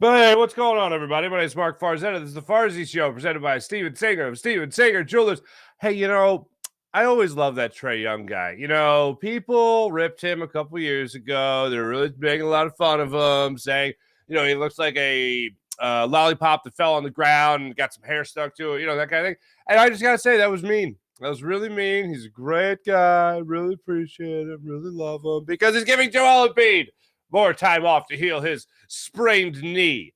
But hey, what's going on, everybody? My name is Mark Farzetta. This is the Farzy Show, presented by Steven Singer of Steven Singer Jewelers. Hey, I always love that Trae Young guy. People ripped him a couple years ago. They're really making a lot of fun of him, saying, he looks like a lollipop that fell on the ground and got some hair stuck to it, that kind of thing. And I just got to say, that was mean. That was really mean. He's a great guy. Really appreciate him. Really love him because he's giving Joel Embiid more time off to heal his sprained knee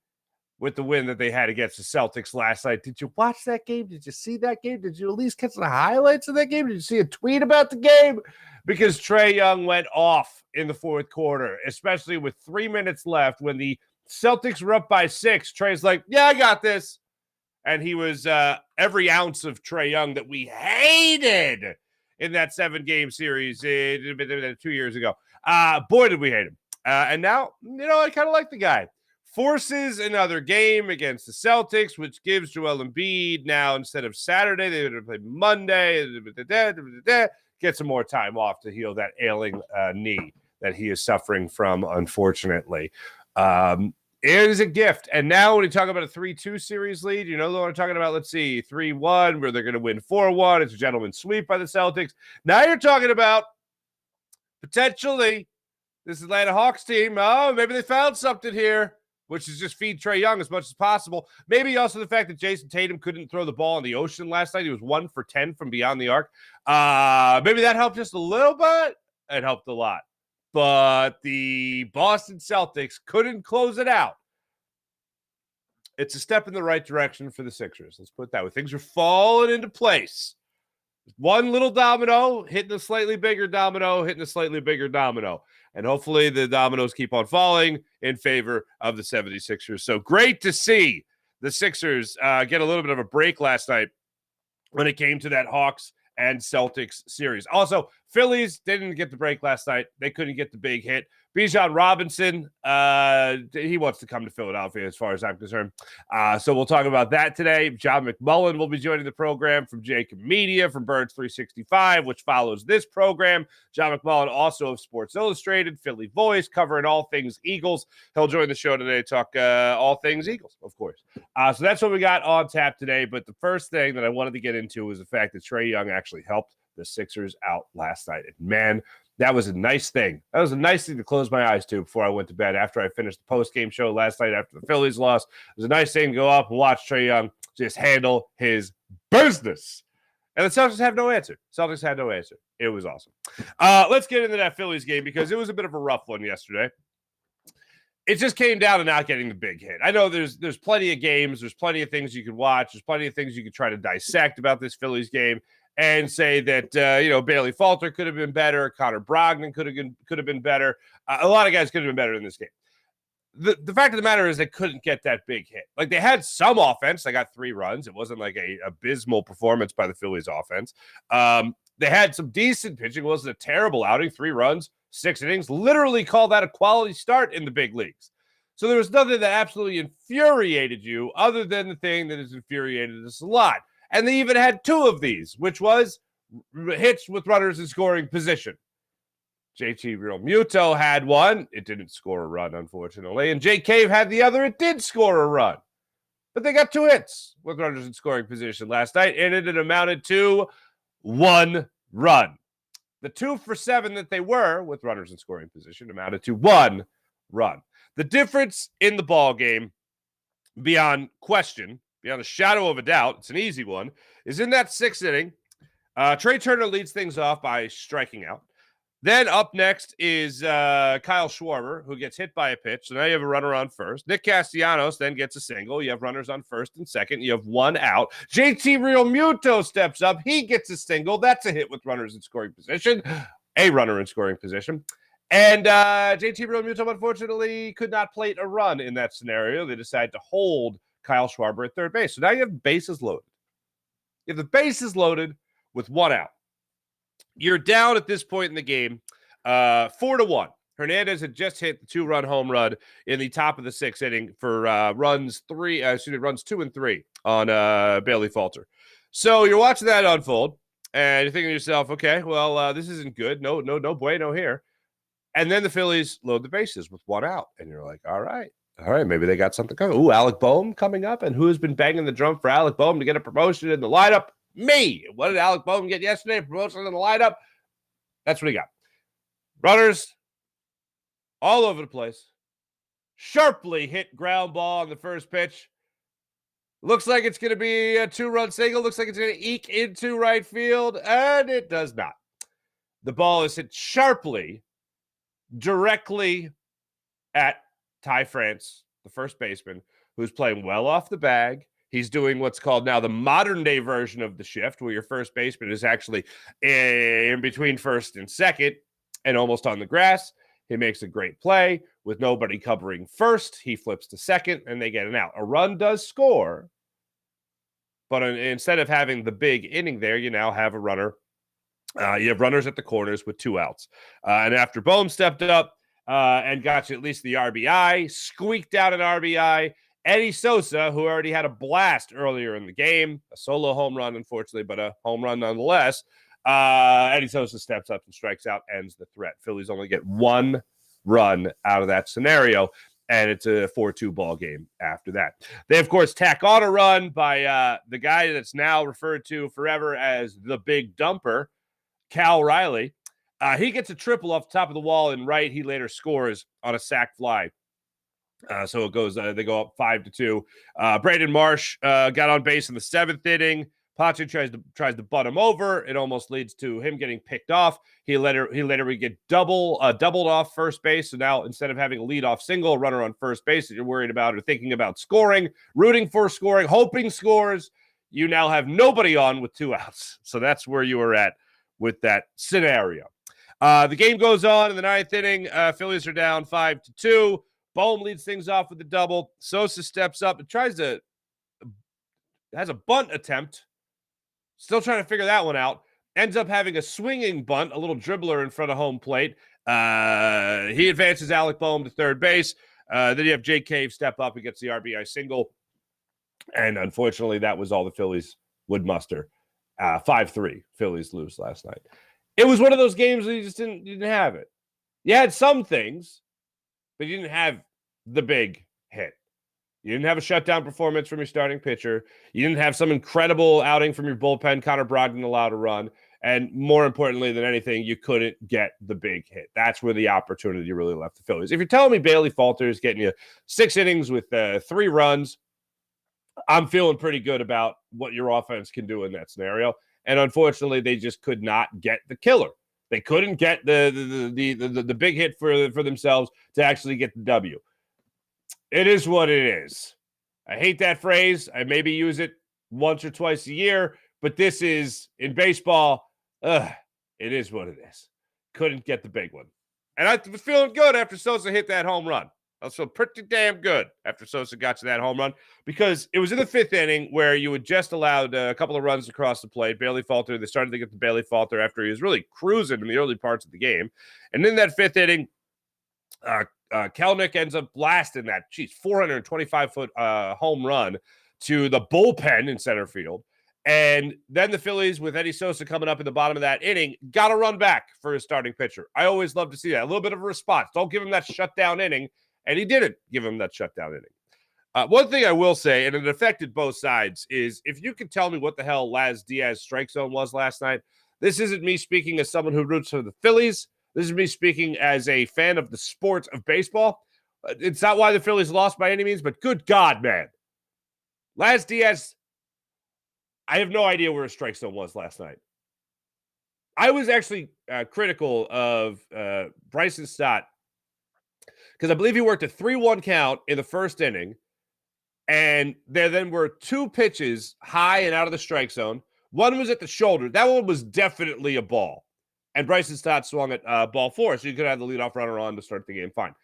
with the win that they had against the Celtics last night. Did you watch that game? Did you see that game? Did you at least catch the highlights of that game? Did you see a tweet about the game? Because Trae Young went off in the fourth quarter, especially with 3 minutes left when the Celtics were up by 6. Trae's like, yeah, I got this. And he was every ounce of Trae Young that we hated in that 7-game series 2 years ago. Boy, did we hate him. And now, I kind of like the guy. Forces another game against the Celtics, which gives Joel Embiid now, instead of Saturday, they're going to play Monday, get some more time off to heal that ailing knee that he is suffering from, unfortunately. It is a gift. And now when you talk about a 3-2 series lead, what I'm talking about? Let's see, 3-1, where they're going to win 4-1. It's a gentleman's sweep by the Celtics. Now you're talking about potentially this Atlanta Hawks team. Oh, maybe they found something here, which is just feed Trae Young as much as possible. Maybe also the fact that Jason Tatum couldn't throw the ball in the ocean last night. He was 1 for 10 from beyond the arc. Maybe that helped just a little bit. It helped a lot. But the Boston Celtics couldn't close it out. It's a step in the right direction for the Sixers. Let's put it that way. Things are falling into place. One little domino hitting a slightly bigger domino, hitting a slightly bigger domino. And hopefully the dominoes keep on falling in favor of the 76ers. So great to see the Sixers get a little bit of a break last night when it came to that Hawks and Celtics series. Also, Phillies didn't get the break last night. They couldn't get the big hit. Bijan Robinson, he wants to come to Philadelphia as far as I'm concerned. So we'll talk about that today. John McMullen will be joining the program from Jacob Media, from Birds 365, which follows this program. John McMullen, also of Sports Illustrated, Philly Voice, covering all things Eagles. He'll join the show today to talk all things Eagles, of course. So that's what we got on tap today. But the first thing that I wanted to get into was the fact that Trae Young actually helped the Sixers out last night. And man, that was a nice thing. That was a nice thing to close my eyes to before I went to bed after I finished the post-game show last night after the Phillies lost. It was a nice thing to go up and watch Trae Young just handle his business. And the Celtics have no answer. Celtics had no answer. It was awesome. Let's get into that Phillies game because it was a bit of a rough one yesterday. It just came down to not getting the big hit. I know there's plenty of games. There's plenty of things you could watch. There's plenty of things you could try to dissect about this Phillies game and say that, Bailey Falter could have been better. Connor Brogdon could have been better. A lot of guys could have been better in this game. The fact of the matter is they couldn't get that big hit. Like, they had some offense. They got 3 runs. It wasn't like a abysmal performance by the Phillies offense. They had some decent pitching. It wasn't a terrible outing. 3 runs, 6 innings. Literally call that a quality start in the big leagues. So there was nothing that absolutely infuriated you other than the thing that has infuriated us a lot. And they even had 2 of these, which was hits with runners in scoring position. JT Realmuto had one. It didn't score a run, unfortunately. And Jake Cave had the other. It did score a run. But they got 2 hits with runners in scoring position last night, and it amounted to 1 run. The 2 for 7 that they were with runners in scoring position amounted to 1 run. The difference in the ball game, beyond question, beyond a shadow of a doubt, it's an easy one, is in that 6th inning. Trey Turner leads things off by striking out. Then up next is Kyle Schwarber, who gets hit by a pitch. So now you have a runner on first. Nick Castellanos then gets a single. You have runners on first and second. You have 1 out. JT Realmuto steps up. He gets a single. That's a hit with runners in scoring position. A runner in scoring position. And JT Realmuto, unfortunately, could not plate a run in that scenario. They decided to hold Kyle Schwarber at third base. So now you have bases loaded. You have the bases loaded with 1 out. You're down at this point in the game 4-1. Hernandez had just hit the 2-run home run in the top of the 6th inning for runs 2 and 3 on Bailey Falter. So you're watching that unfold, and you're thinking to yourself, okay, well, this isn't good. No bueno here. And then the Phillies load the bases with 1 out, and you're like, all right, All right, maybe they got something coming. Ooh, Alec Boehm coming up. And who's been banging the drum for Alec Boehm to get a promotion in the lineup? Me. What did Alec Boehm get yesterday? A promotion in the lineup? That's what he got. Runners all over the place. Sharply hit ground ball on the first pitch. Looks like it's going to be a 2-run single. Looks like it's going to eke into right field, and it does not. The ball is hit sharply, directly at Ty France, the first baseman, who's playing well off the bag. He's doing what's called now the modern-day version of the shift, where your first baseman is actually in between first and second and almost on the grass. He makes a great play with nobody covering first. He flips to second, and they get an out. A run does score, but instead of having the big inning there, you now have a runner. You have runners at the corners with 2 outs. And after Boehm stepped up and got you at least the RBI, squeaked out an RBI, Eddie Sosa, who already had a blast earlier in the game, a solo home run, unfortunately, but a home run nonetheless. Eddie Sosa steps up and strikes out, ends the threat. Phillies only get 1 run out of that scenario, and it's a 4-2 ball game after that. They, of course, tack on a run by the guy that's now referred to forever as the big dumper, Cal Riley. He gets a triple off the top of the wall in right. He later scores on a sac fly. So it goes, they go up 5-2. Braden Marsh got on base in the 7th inning. Pache tries to butt him over. It almost leads to him getting picked off. He later would get doubled off first base. So now instead of having a leadoff single, a runner on first base that you're worried about or thinking about scoring, rooting for scoring, hoping scores, you now have nobody on with 2 outs. So that's where you were at with that scenario. The game goes on in the 9th inning. Phillies are down 5-2. Boehm leads things off with a double. Sosa steps up and has a bunt attempt. Still trying to figure that one out. Ends up having a swinging bunt, a little dribbler in front of home plate. He advances Alec Boehm to third base. Then you have Jake Cave step up and gets the RBI single. And unfortunately, that was all the Phillies would muster. 5-3. Phillies lose last night. It was one of those games where you just didn't have it. You had some things, but you didn't have the big hit. You didn't have a shutdown performance from your starting pitcher. You didn't have some incredible outing from your bullpen. Connor Brogdon allowed a run. And more importantly than anything, you couldn't get the big hit. That's where the opportunity really left the Phillies. If you're telling me Bailey Falter is getting you 6 innings with 3 runs, I'm feeling pretty good about what your offense can do in that scenario. And unfortunately, they just could not get the killer. They couldn't get the big hit for themselves to actually get the W. It is what it is. I hate that phrase. I maybe use it once or twice a year, but this is, in baseball, it is what it is. Couldn't get the big one. And I was feeling good after Sosa hit that home run. I was feeling pretty damn good after Sosa got to that home run because it was in the 5th inning where you had just allowed a couple of runs across the plate. Bailey Falter, they started to get the Bailey Falter after he was really cruising in the early parts of the game. And in that 5th inning, Kelenic ends up blasting that 425-foot home run to the bullpen in center field. And then the Phillies, with Eddie Sosa coming up in the bottom of that inning, got to run back for his starting pitcher. I always love to see that. A little bit of a response. Don't give him that shutdown inning. And he didn't give him that shutdown inning. One thing I will say, and it affected both sides, is if you could tell me what the hell Laz Diaz's strike zone was last night, this isn't me speaking as someone who roots for the Phillies. This is me speaking as a fan of the sport of baseball. It's not why the Phillies lost by any means, but good God, man. Laz Diaz, I have no idea where his strike zone was last night. I was actually critical of Bryson Stott because I believe he worked a 3-1 count in the 1st inning, and there then were 2 pitches high and out of the strike zone. One was at the shoulder. That one was definitely a ball. And Bryson Stott swung at ball 4, so you could have the leadoff runner on to start the game fine.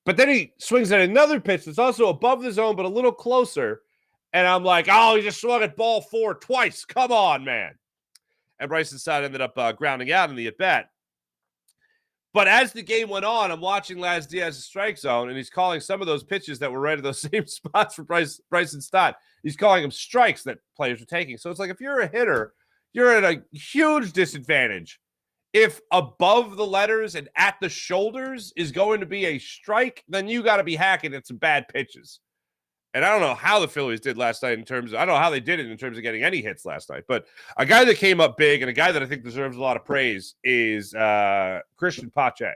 But then he swings at another pitch that's also above the zone, but a little closer. And I'm like, oh, he just swung at ball 4 twice. Come on, man. And Bryson Stott ended up grounding out in the at-bat. But as the game went on, I'm watching Laz Diaz's strike zone, and he's calling some of those pitches that were right at those same spots for Bryson Stott. He's calling them strikes that players are taking. So it's like if you're a hitter, you're at a huge disadvantage If above the letters and at the shoulders is going to be a strike, then you got to be hacking at some bad pitches. And I don't know how the Phillies did last night I don't know how they did it in terms of getting any hits last night. But a guy that came up big and a guy that I think deserves a lot of praise is Christian Pache.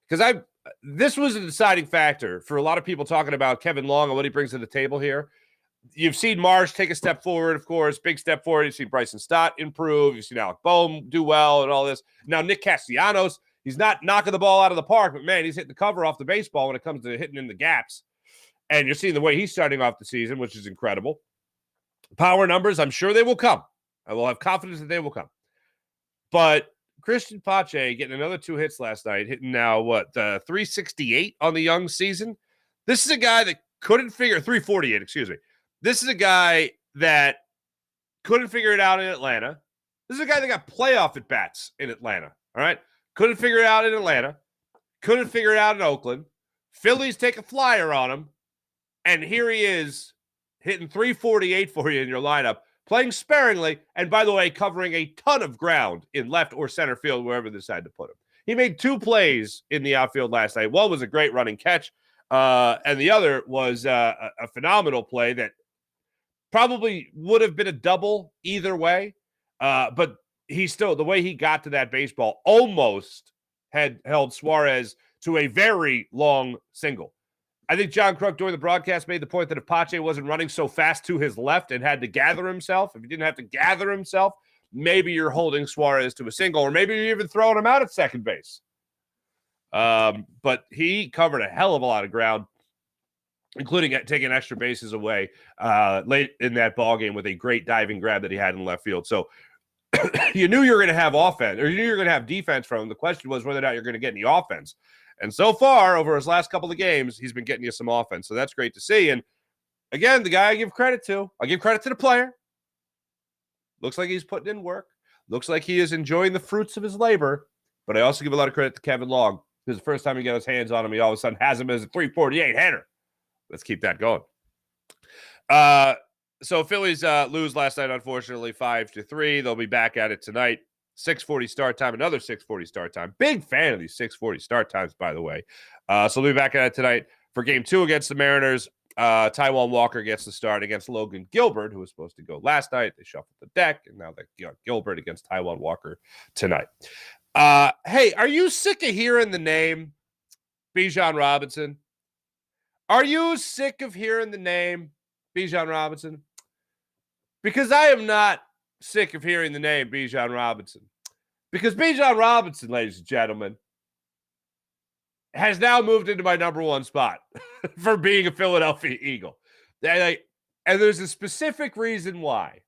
Because this was a deciding factor for a lot of people talking about Kevin Long and what he brings to the table here. You've seen Marsh take a step forward, of course, big step forward. You've seen Bryson Stott improve. You've seen Alec Boehm do well and all this. Now, Nick Castellanos, he's not knocking the ball out of the park, but, man, he's hitting the cover off the baseball when it comes to hitting in the gaps. And you're seeing the way he's starting off the season, which is incredible. Power numbers, I'm sure they will come. I will have confidence that they will come. But Christian Pache getting another 2 hits last night, hitting now, 368 on the young season. This is a guy that couldn't figure, 348, excuse me. This is a guy that couldn't figure it out in Atlanta. This is a guy that got playoff at-bats in Atlanta, all right? Couldn't figure it out in Atlanta. Couldn't figure it out in Oakland. Phillies take a flyer on him. And here he is hitting 348 for you in your lineup, playing sparingly, and by the way, covering a ton of ground in left or center field, wherever they decide to put him. He made 2 plays in the outfield last night. One was a great running catch, and the other was a phenomenal play that probably would have been a double either way, but he still, the way he got to that baseball, almost had held Suarez to a very long single. I think John Kruk during the broadcast made the point that if Pache wasn't running so fast to his left and had to gather himself, if he didn't have to gather himself, maybe you're holding Suarez to a single, or maybe you're even throwing him out at second base. But he covered a hell of a lot of ground, including taking extra bases away late in that ballgame with a great diving grab that he had in left field. So you knew you were going to have offense, or you knew you were going to have defense from him. The question was whether or not you're going to get any offense. And so far, over his last couple of games, he's been getting you some offense. So that's great to see. And again, the guy I give credit to, I give credit to the player. Looks like he's putting in work. Looks like he is enjoying the fruits of his labor. But I also give a lot of credit to Kevin Long, because the first time he got his hands on him, he all of a sudden has him as a 348 hitter. Let's keep that going. So Phillies lose last night, unfortunately, 5-3. They'll be back at it tonight. 6:40 start time, another 6:40 start time. Big fan of these 6:40 start times, by the way. So we'll be back at it tonight for game 2 against the Mariners. Taijuan Walker gets the start against Logan Gilbert, who was supposed to go last night. They shuffled the deck, and now they got Gilbert against Taijuan Walker tonight. Hey, are you sick of hearing the name Bijan Robinson? Are you sick of hearing the name Bijan Robinson? Because I am not sick of hearing the name Bijan Robinson. Because Bijan Robinson, ladies and gentlemen, has now moved into my number 1 spot for being a Philadelphia Eagle. And there's a specific reason why.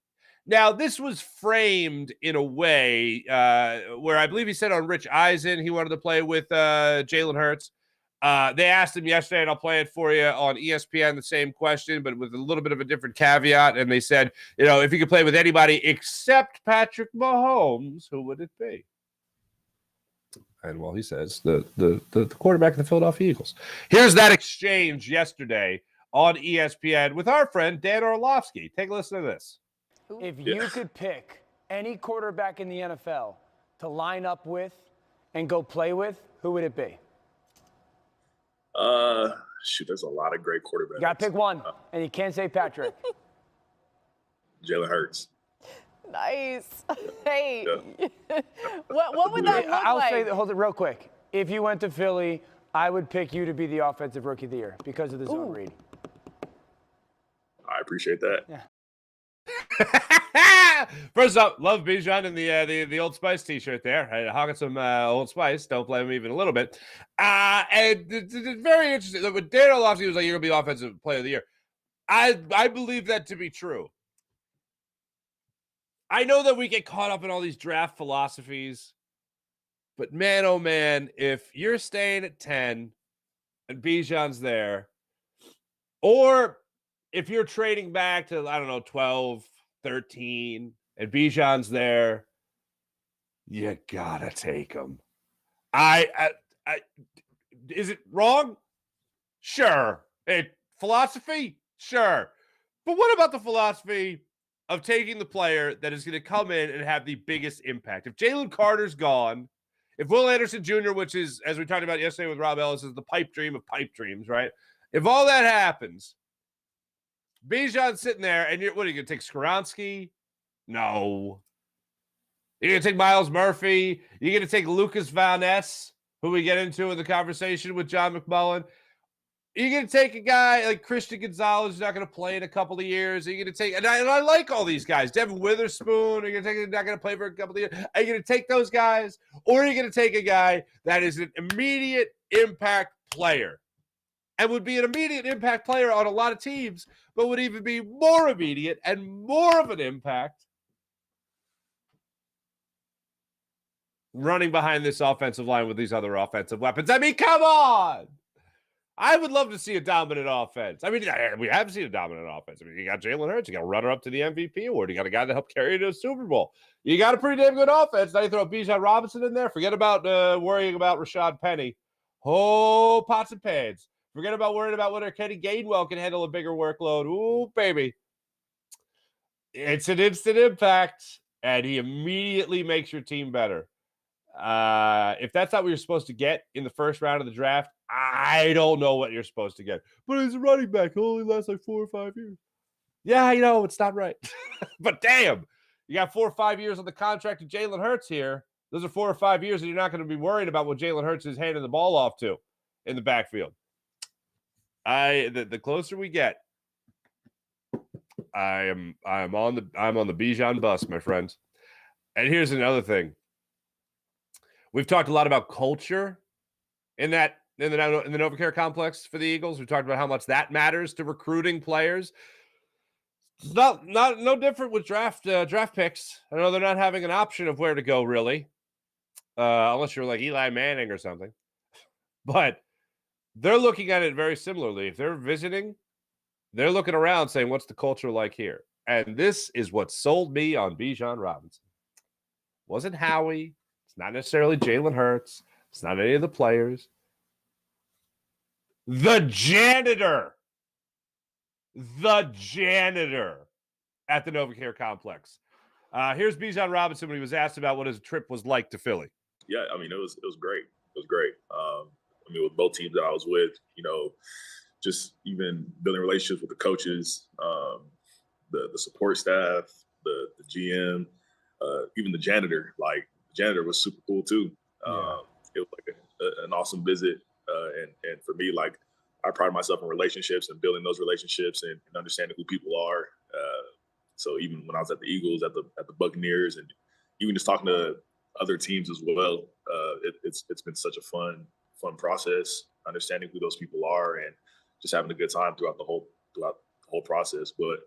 Now, this was framed in a way where I believe he said on Rich Eisen he wanted to play with Jalen Hurts. They asked him yesterday, and I'll play it for you on ESPN, the same question, but with a little bit of a different caveat. And they said, if he could play with anybody except Patrick Mahomes, who would it be? And well, he says the quarterback of the Philadelphia Eagles. Here's that exchange yesterday on ESPN with our friend Dan Orlovsky. Take a listen to this. If you could pick any quarterback in the NFL to line up with and go play with, who would it be? There's a lot of great quarterbacks. You got to pick one, and you can't say Patrick. Jalen Hurts. Nice. Hey, Yeah. what would that look I'll like? say, hold it real quick. If you went to Philly, I would pick you to be the offensive rookie of the year because of the zone read. I appreciate that. Yeah. First up, love Bijan in the Old Spice t-shirt there. Hogging some Old Spice. Don't blame him even a little bit. And it's very interesting. When Dan Orlovsky was like, you're going to be offensive player of the year. I believe that to be true. I know that we get caught up in all these draft philosophies, but man, oh man, if you're staying at 10 and Bijan's there, or if you're trading back to, 12, 13, and Bijan's there, you gotta take him. Is it wrong? Sure. Philosophy? Sure. But what about the philosophy of taking the player that is going to come in and have the biggest impact. If Jalen Carter's gone, if Will Anderson Jr., which is, as we talked about yesterday with Rob Ellis, is the pipe dream of pipe dreams, right? If all that happens, Bijan's sitting there, and what are you going to take, Skoronski? No. You're going to take Miles Murphy. You're going to take Lucas Van Ness, who we get into in the conversation with John McMullen. You're going to take a guy like Christian Gonzalez, who's not going to play in a couple of years. You're going to take, and I like all these guys. Devin Witherspoon, you're going to take, not going to play for a couple of years. Are you going to take those guys? Or are you going to take a guy that is an immediate impact player and would be an immediate impact player on a lot of teams, but would even be more immediate and more of an impact running behind this offensive line with these other offensive weapons? I mean, come on. I would love to see a dominant offense. I mean, we have seen a dominant offense. I mean, you got Jalen Hurts. You got a runner up to the MVP award. You got a guy that helped carry you to a Super Bowl. You got a pretty damn good offense. Now you throw Bijan Robinson in there. Forget about worrying about Rashad Penny. Oh, pots and pans. Forget about worrying about whether Kenny Gainwell can handle a bigger workload. Ooh, baby. It's an instant impact, and he immediately makes your team better. If that's not what you're supposed to get in the first round of the draft, I don't know what you're supposed to get. But he's a running back. He'll only last like 4 or 5 years. Yeah, I know it's not right. But damn, you got 4 or 5 years on the contract of Jalen Hurts here. Those are 4 or 5 years, and you're not going to be worried about what Jalen Hurts is handing the ball off to in the backfield. The closer we get, I'm on the Bijan bus, my friends. And here's another thing. We've talked a lot about culture in the NovaCare complex for the Eagles. We talked about how much that matters to recruiting players. It's no different with draft picks. I know they're not having an option of where to go, really, unless you're like Eli Manning or something. But they're looking at it very similarly. If they're visiting, they're looking around saying, what's the culture like here? And this is what sold me on Bijan Robinson. Wasn't Howie. It's not necessarily Jalen Hurts. It's not any of the players. The janitor at the NovaCare complex. Here's Bijan Robinson when he was asked about what his trip was like to Philly. Yeah, I mean, it was great. It was great. I mean, with both teams that I was with, just even building relationships with the coaches, the support staff, the GM, even the janitor. Like, the janitor was super cool too. It was like an awesome visit. And for me, like, I pride myself in relationships and building those relationships and understanding who people are. So even when I was at the Eagles, at the Buccaneers, and even just talking to other teams as well, it's been such a fun process, understanding who those people are and just having a good time throughout the whole process. But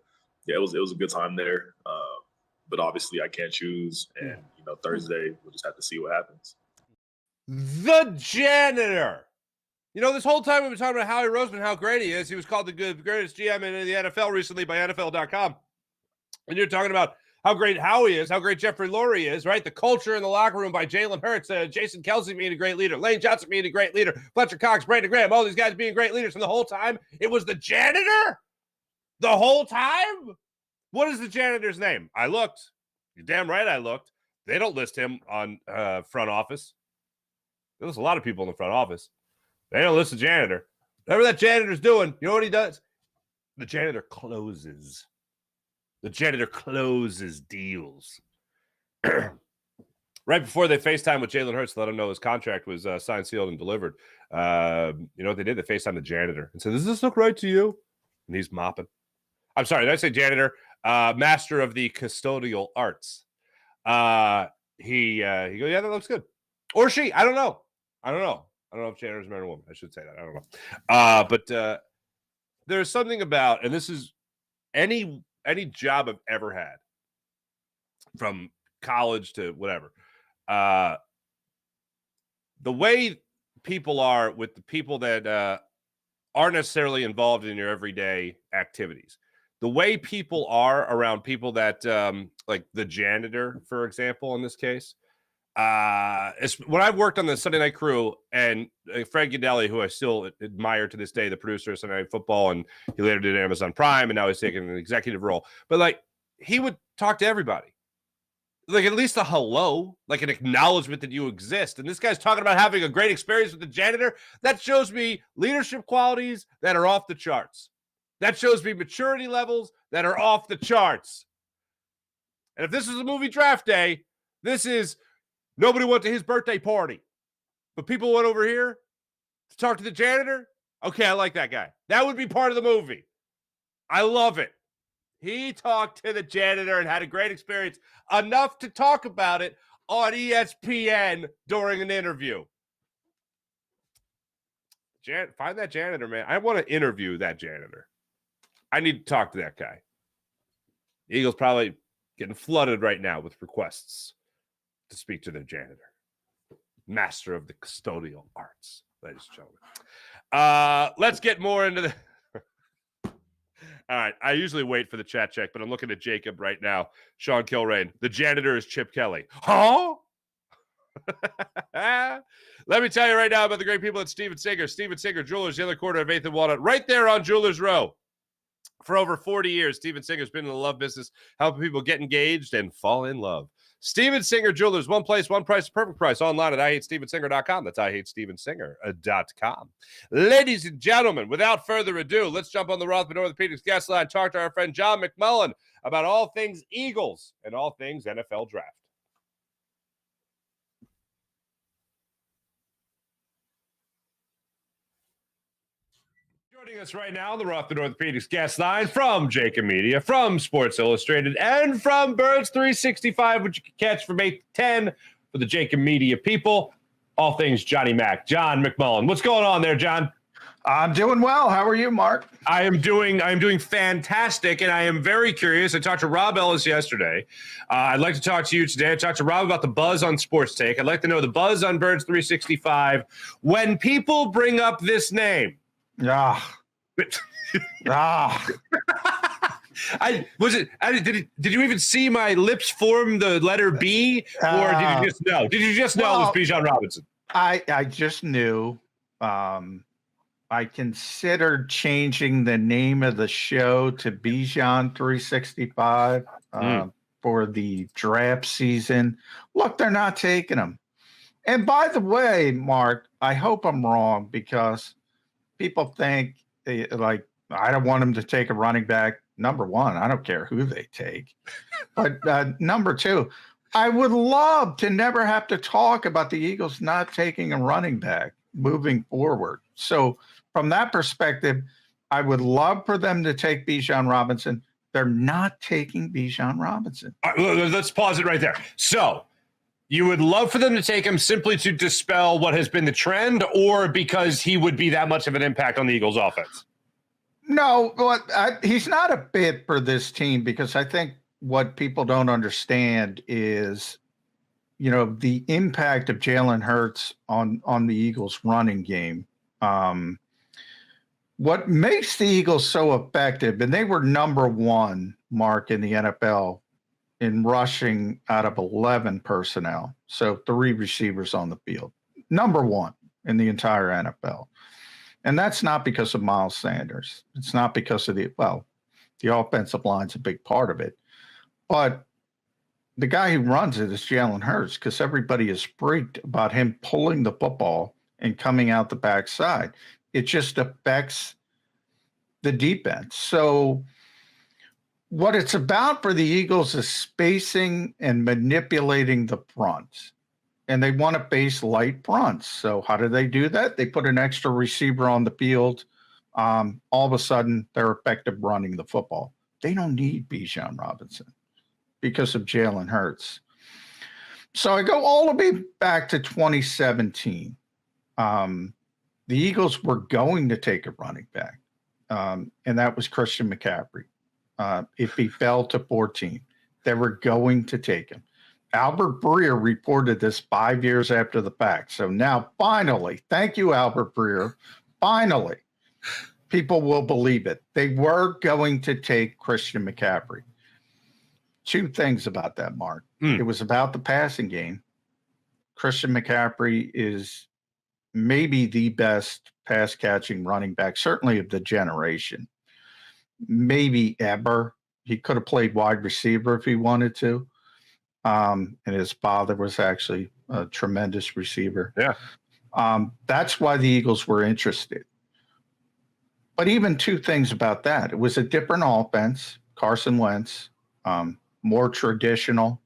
yeah, it was a good time there. But obviously I can't choose, and Thursday we'll just have to see what happens. The janitor. This whole time we've been talking about Howie Roseman, how great he is. He was called the greatest GM in the NFL recently by NFL.com. And you're talking about how great Howie is, how great Jeffrey Lurie is, right? The culture in the locker room by Jalen Hurts, Jason Kelsey being a great leader, Lane Johnson being a great leader, Fletcher Cox, Brandon Graham, all these guys being great leaders. And the whole time, it was the janitor? The whole time? What is the janitor's name? I looked. You're damn right I looked. They don't list him on front office. There's a lot of people in the front office. They don't list the janitor. Whatever that janitor's doing, you know what he does? The janitor closes. The janitor closes deals. Right before they FaceTime with Jalen Hurts to let him know his contract was signed, sealed, and delivered, you know what they did? They FaceTimed the janitor and said, "Does this look right to you?" And he's mopping. I'm sorry, did I say janitor? Master of the custodial arts. He goes, "Yeah, that looks good." Or she. I don't know. I don't know if janitor's man or woman. I should say that. I don't know. But there's something about, and this is any job I've ever had, from college to whatever, the way people are with the people that aren't necessarily involved in your everyday activities. The way people are around people that, like the janitor, for example, in this case, when I've worked on the Sunday Night Crew, and Fred Gaudelli, who I still admire to this day, the producer of Sunday Night Football, and he later did Amazon Prime, and now he's taking an executive role. But like, he would talk to everybody. Like, at least a hello, like an acknowledgement that you exist. And this guy's talking about having a great experience with the janitor. That shows me leadership qualities that are off the charts. That shows me maturity levels that are off the charts. And if this is a movie Draft Day, this is nobody went to his birthday party, but people went over here to talk to the janitor. Okay, I like that guy. That would be part of the movie. I love it. He talked to the janitor and had a great experience, enough to talk about it on ESPN during an interview. Find that janitor, man. I want to interview that janitor. I need to talk to that guy. The Eagles probably getting flooded right now with requests to speak to their janitor. Master of the custodial arts, ladies and gentlemen. Let's get more into the... All right, I usually wait for the chat check, but I'm looking at Jacob right now. Sean Kilrain, the janitor is Chip Kelly. Huh? Let me tell you right now about the great people at Steven Singer. Steven Singer Jewelers, the other corner of 8th and Walnut, right there on Jewelers Row. For over 40 years, Steven Singer's been in the love business, helping people get engaged and fall in love. Steven Singer Jewelers, one place, one price, perfect price. Online at IHateStevenSinger.com. That's IHateStevenSinger.com. Ladies and gentlemen, without further ado, let's jump on the Rothman Orthopedics guest line, talk to our friend John McMullen about all things Eagles and all things NFL draft. Joining us right now on the Rothman Orthopedics guest line from Jacob Media, from Sports Illustrated, and from Birds 365, which you can catch from 8 to 10 for the Jacob Media people. All things Johnny Mac. John McMullen. What's going on there, John? I'm doing well. How are you, Mark? I am doing fantastic, and I am very curious. I talked to Rob Ellis yesterday. I'd like to talk to you today. I talked to Rob about the buzz on Sports Take. I'd like to know the buzz on Birds 365 when people bring up this name. Did you even see my lips form the letter B, or did you just know? Did you just know it was Bijan Robinson? I just knew. I considered changing the name of the show to Bijan 365 for the draft season. Look, they're not taking him. And by the way, Mark, I hope I'm wrong, because people think, like, I don't want them to take a running back. Number one, I don't care who they take. But number two, I would love to never have to talk about the Eagles not taking a running back moving forward. So from that perspective, I would love for them to take Bijan Robinson. They're not taking Bijan Robinson. All right, let's pause it right there. So you would love for them to take him simply to dispel what has been the trend, or because he would be that much of an impact on the Eagles offense? No, he's not a fit for this team, because I think what people don't understand is, the impact of Jalen Hurts on the Eagles running game. What makes the Eagles so effective, and they were number one, Mark, in the NFL in rushing out of 11 personnel. So 3 receivers on the field. Number one in the entire NFL. And that's not because of Miles Sanders. It's not because of the offensive line's a big part of it. But the guy who runs it is Jalen Hurts, because everybody is freaked about him pulling the football and coming out the backside. It just affects the defense. So what it's about for the Eagles is spacing and manipulating the fronts. And they want to face light fronts. So how do they do that? They put an extra receiver on the field. All of a sudden, they're effective running the football. They don't need Bijan Robinson because of Jalen Hurts. So I go all the way back to 2017. The Eagles were going to take a running back, and that was Christian McCaffrey. If he fell to 14, they were going to take him. Albert Breer reported this 5 years after the fact. So now, finally, thank you, Albert Breer. Finally, people will believe it. They were going to take Christian McCaffrey. 2 things about that, Mark. It was about the passing game. Christian McCaffrey is maybe the best pass-catching running back, certainly of the generation, maybe ever. He could have played wide receiver if he wanted to. And his father was actually a tremendous receiver. Yeah. That's why the Eagles were interested. But even two things about that. It was a different offense, Carson Wentz, more traditional.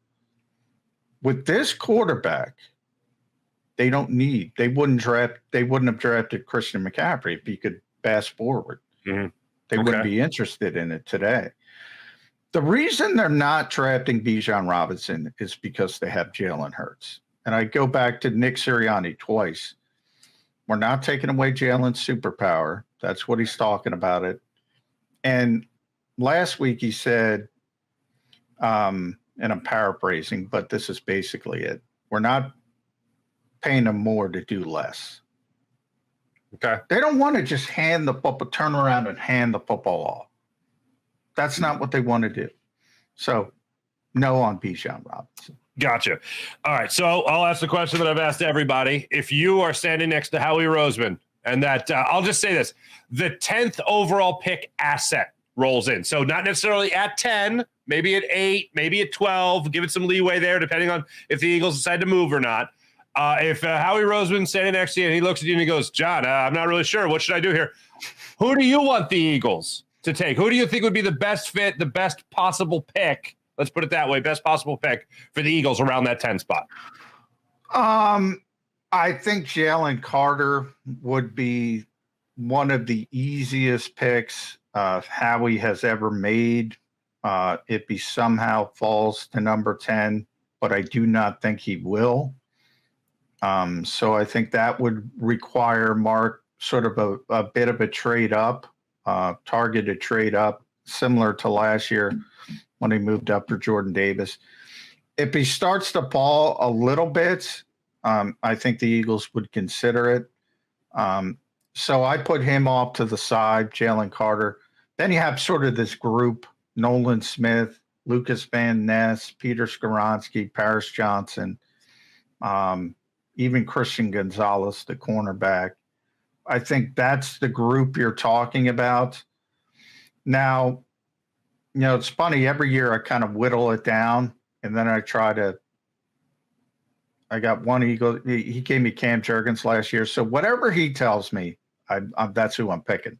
With this quarterback, they wouldn't have drafted Christian McCaffrey if he could fast forward. Mm-hmm. They wouldn't be interested in it today. The reason they're not drafting Bijan Robinson is because they have Jalen Hurts. And I go back to Nick Sirianni twice. We're not taking away Jalen's superpower. That's what he's talking about it. And last week he said, and I'm paraphrasing, but this is basically it. We're not paying them more to do less. Okay. They don't want to just turn around and hand the football off. That's not what they want to do. So, no on Bijan Robinson. Gotcha. All right. So I'll ask the question that I've asked everybody. If you are standing next to Howie Roseman and that, I'll just say this, the 10th overall pick asset rolls in. So not necessarily at 10, maybe at 8, maybe at 12, give it some leeway there, depending on if the Eagles decide to move or not. If Howie Roseman's standing next to you and he looks at you and he goes, John, I'm not really sure. What should I do here? Who do you want the Eagles to take? Who do you think would be the best fit, the best possible pick? Let's put it that way. Best possible pick for the Eagles around that 10 spot. I think Jalen Carter would be one of the easiest picks Howie has ever made if he somehow falls to number 10, but I do not think he will. So I think that would require Mark sort of a bit of a trade up, targeted trade up, similar to last year when he moved up for Jordan Davis. If he starts to fall a little bit, I think the Eagles would consider it. So I put him off to the side, Jalen Carter. Then you have sort of this group, Nolan Smith, Lucas Van Ness, Peter Skoronski, Paris Johnson, even Christian Gonzalez, the cornerback. I think that's the group you're talking about. Now, it's funny. Every year I kind of whittle it down, and then I got one Eagle. He gave me Cam Jurgens last year. So whatever he tells me, that's who I'm picking.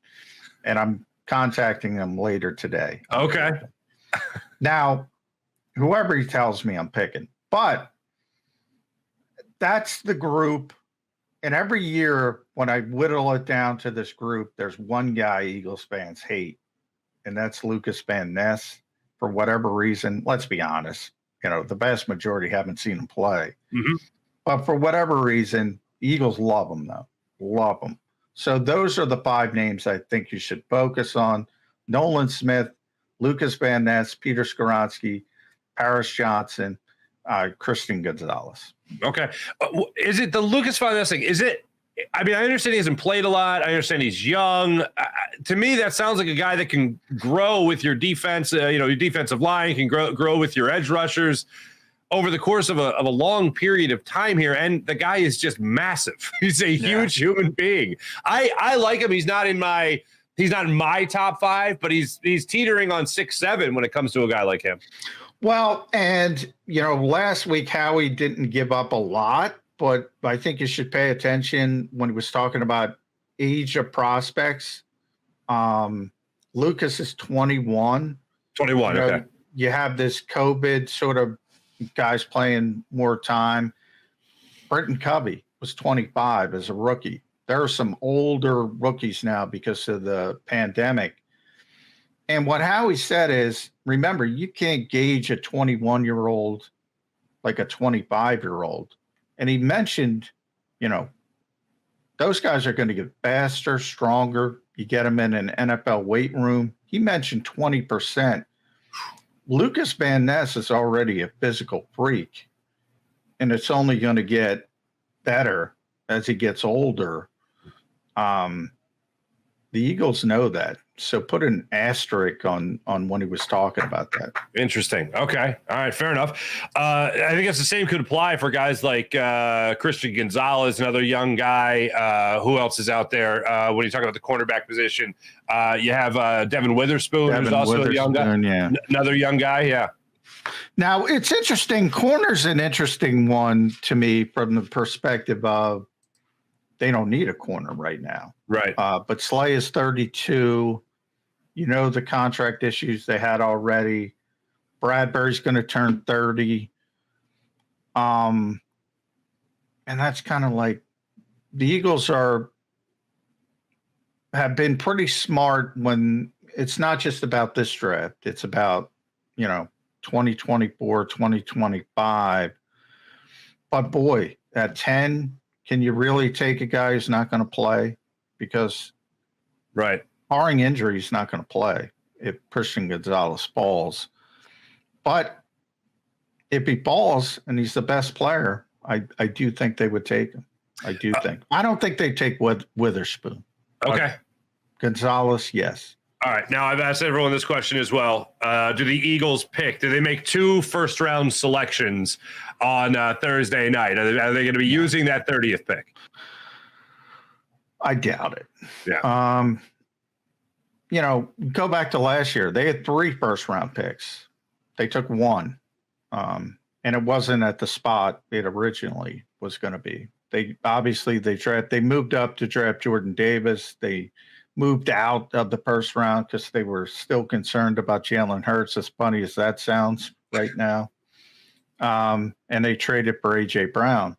And I'm contacting him later today. Okay. Now, whoever he tells me, I'm picking. But that's the group. And every year when I whittle it down to this group, there's one guy Eagles fans hate. And that's Lucas Van Ness. For whatever reason, let's be honest, the vast majority haven't seen him play. Mm-hmm. But for whatever reason, Eagles love him, though. Love him. So those are the 5 names I think you should focus on. Nolan Smith, Lucas Van Ness, Peter Skoronski, Paris Johnson, Christian Gonzalez. Okay. Is it the Lucas Van Ness thing? I understand he hasn't played a lot. I understand he's young. To me, that sounds like a guy that can grow with your defense. Your defensive line can grow with your edge rushers over the course of a long period of time here. And the guy is just massive. He's a huge human being. I like him. He's not in my top 5, but he's teetering on 6-7 when it comes to a guy like him. Well, and last week Howie didn't give up a lot. But I think you should pay attention when he was talking about age of prospects. Lucas is 21. 21, okay. You have this COVID sort of guys playing more time. Britton Covey was 25 as a rookie. There are some older rookies now because of the pandemic. And what Howie said is, remember, you can't gauge a 21-year-old like a 25-year-old. And he mentioned, those guys are going to get faster, stronger. You get them in an NFL weight room. He mentioned 20%. Lucas Van Ness is already a physical freak, and it's only going to get better as he gets older. The The Eagles know that. So put an asterisk on when he was talking about that. Interesting. Okay. All right. Fair enough. I think it's the same could apply for guys like Christian Gonzalez, another young guy. Who else is out there? When you talk about the cornerback position, you have Devin Witherspoon, who's also a young guy. Yeah. Another young guy. Yeah. Now, it's interesting. Corner's an interesting one to me from the perspective of they don't need a corner right now. Right. But Slay is 32. You know the contract issues they had already. Bradbury's going to turn 30. And that's kind of like the Eagles have been pretty smart when it's not just about this draft. It's about, 2024, 2025. But boy, at 10, can you really take a guy who's not going to play? Because right. barring injury, he's not going to play if Christian Gonzalez falls. But if he falls and he's the best player, I do think they would take him. I do think. I don't think they take Witherspoon. Okay. Gonzalez, yes. All right. Now, I've asked everyone this question as well. Do the Eagles pick? Do they make 2 first-round selections on Thursday night? Are they going to be using that 30th pick? I doubt it. Yeah. Go back to last year. They had 3 first-round picks. They took 1, and it wasn't at the spot it originally was going to be. They moved up to draft Jordan Davis. They moved out of the first round because they were still concerned about Jalen Hurts, as funny as that sounds right now. And they traded for A.J. Brown.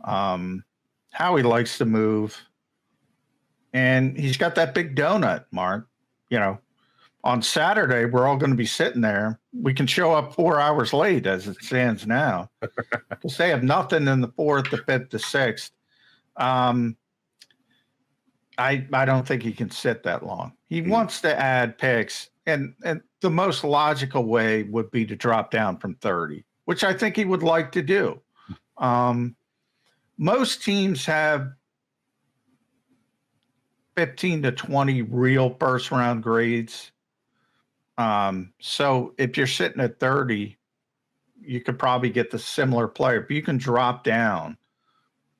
Howie likes to move. And he's got that big donut, Mark. On Saturday, we're all going to be sitting there. We can show up 4 hours late as it stands now because they have nothing in the 4th, the 5th, the 6th. I don't think he can sit that long. He wants to add picks, and the most logical way would be to drop down from 30, which I think he would like to do. Most teams have 15 to 20 real first-round grades. So if you're sitting at 30, you could probably get the similar player. If you can drop down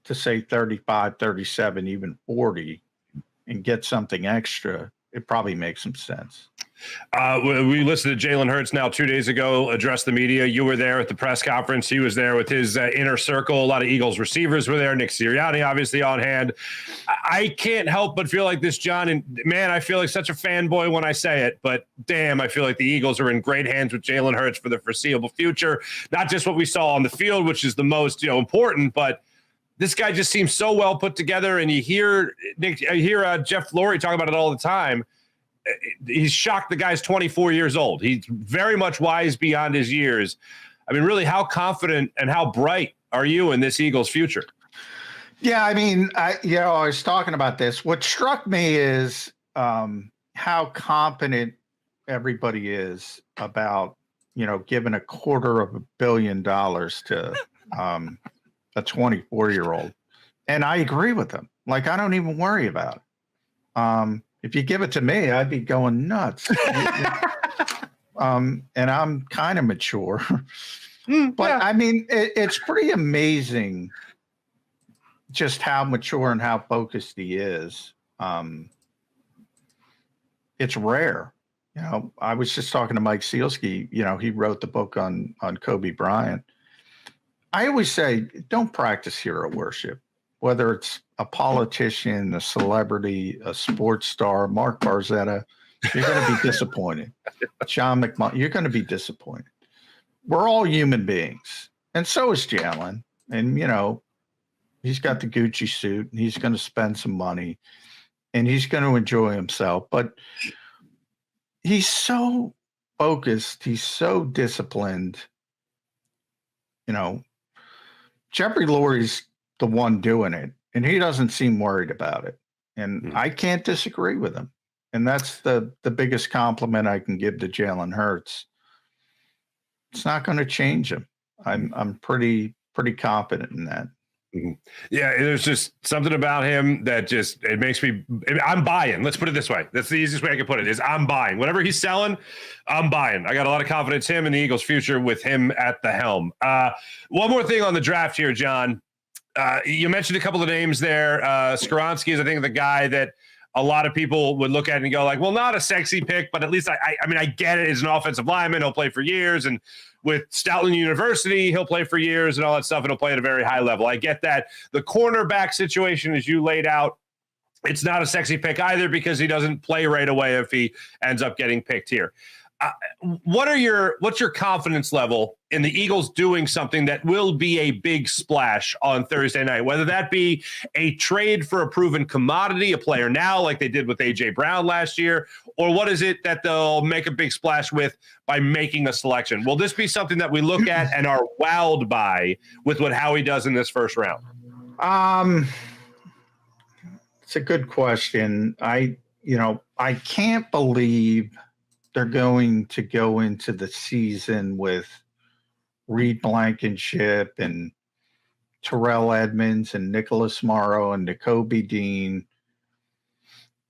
to, say, 35, 37, even 40, and get something extra, it probably makes some sense. We listened to Jalen Hurts now 2 days ago address the media. You were there at the press conference. He was there with his inner circle. A lot of Eagles receivers were there. Nick Sirianni obviously on hand. I can't help but feel like this, John, and man, I feel like such a fanboy when I say it, but damn, I feel like the Eagles are in great hands with Jalen Hurts for the foreseeable future. Not just what we saw on the field, which is the most important, but this guy just seems so well put together. And you hear Jeff Lurie talk about it all the time. He's shocked the guy's 24 years old. He's very much wise beyond his years. I mean, really, how confident and how bright are you in this Eagles future? Yeah, I mean, I was talking about this. What struck me is how confident everybody is about, giving $250 million to a 24-year-old. And I agree with them. Like, I don't even worry about it. If you give it to me, I'd be going nuts. And I'm kind of mature. But, yeah. I mean, it's pretty amazing just how mature and how focused he is. It's rare. I was just talking to Mike Sealski. He wrote the book on Kobe Bryant. I always say, don't practice hero worship, whether it's a politician, a celebrity, a sports star, Mark Barzetta, you're going to be disappointed. John McMullen, you're going to be disappointed. We're all human beings. And so is Jalen. And, he's got the Gucci suit and he's going to spend some money and he's going to enjoy himself. But he's so focused. He's so disciplined. Jeffrey Lurie's the one doing it, and he doesn't seem worried about it. And I can't disagree with him. And that's the biggest compliment I can give to Jalen Hurts. It's not going to change him. I'm pretty confident in that. Yeah, there's just something about him that just it makes me. I'm buying. Let's put it this way. That's the easiest way I can put it. Is I'm buying. Whatever he's selling, I'm buying. I got a lot of confidence in him and the Eagles' future with him at the helm. One more thing on the draft here, John. You mentioned a couple of names there. Skaronski is, I think, the guy that a lot of people would look at and go like, well, not a sexy pick, but at least I mean, I get it. He's an offensive lineman. He'll play for years. And with Stoutland University, he'll play for years and all that stuff. And he'll play at a very high level. I get that. The cornerback situation, as you laid out, it's not a sexy pick either because he doesn't play right away if he ends up getting picked here. What's your confidence level in the Eagles doing something that will be a big splash on Thursday night, whether that be a trade for a proven commodity, a player now like they did with A.J. Brown last year, or what is it that they'll make a big splash with by making a selection? Will this be something that we look at and are wowed by with what Howie does in this first round? It's a good question. I can't believe they're going to go into the season with Reed Blankenship and Terrell Edmonds and Nicholas Morrow and Nakobe Dean.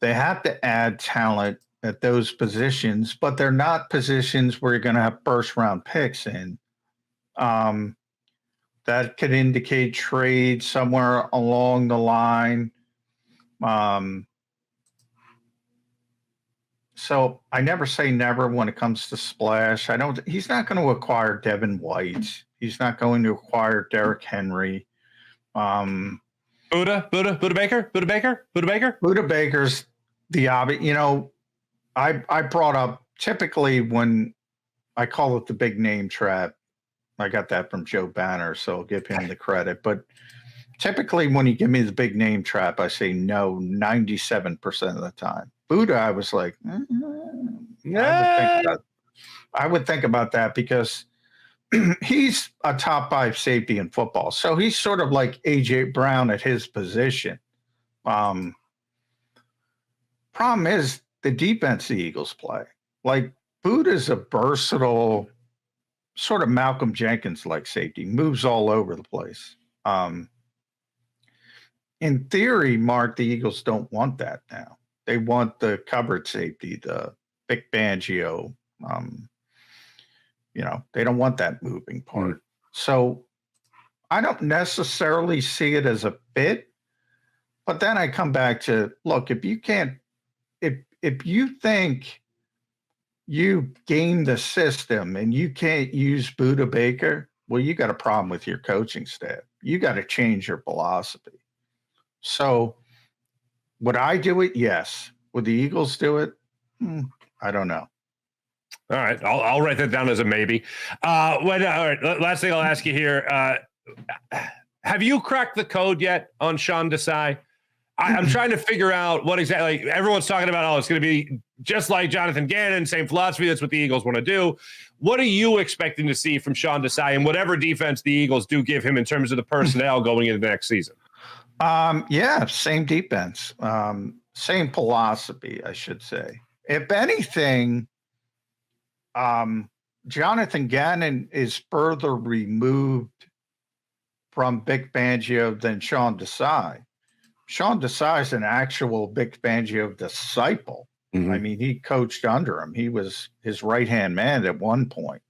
They have to add talent at those positions, but they're not positions where you're going to have first-round picks in. That could indicate trade somewhere along the line. So I never say never when it comes to splash. He's not going to acquire Devin White. He's not going to acquire Derrick Henry. Buda Baker's the obvious. I brought up typically when I call it the big name trap. I got that from Joe Banner, so I'll give him the credit. But typically when you give me the big name trap, I say no 97% of the time. Buda, I was like, I would think about that because he's a top 5 safety in football. So he's sort of like A.J. Brown at his position. Problem is the defense the Eagles play. Like Buda's a versatile, sort of Malcolm Jenkins-like safety, moves all over the place. In theory, Mark, the Eagles don't want that now. They want the covered safety, the Vic Fangio. They don't want that moving part. So I don't necessarily see it as a fit. But then I come back to, look, if you think you game the system and you can't use Buda Baker, well, you got a problem with your coaching staff. You got to change your philosophy. So would I do it? Yes. Would the Eagles do it? I don't know. All right. I'll write that down as a maybe. All right. Last thing I'll ask you here. Have you cracked the code yet on Sean Desai? I'm trying to figure out what exactly everyone's talking about. It's going to be just like Jonathan Gannon, same philosophy. That's what the Eagles want to do. What are you expecting to see from Sean Desai and whatever defense the Eagles do give him in terms of the personnel going into the next season? Same defense, same philosophy, I should say. If anything, Jonathan Gannon is further removed from Vic Fangio than Sean Desai. Sean Desai is an actual Vic Fangio disciple. I mean, he coached under him. He was his right-hand man at one point.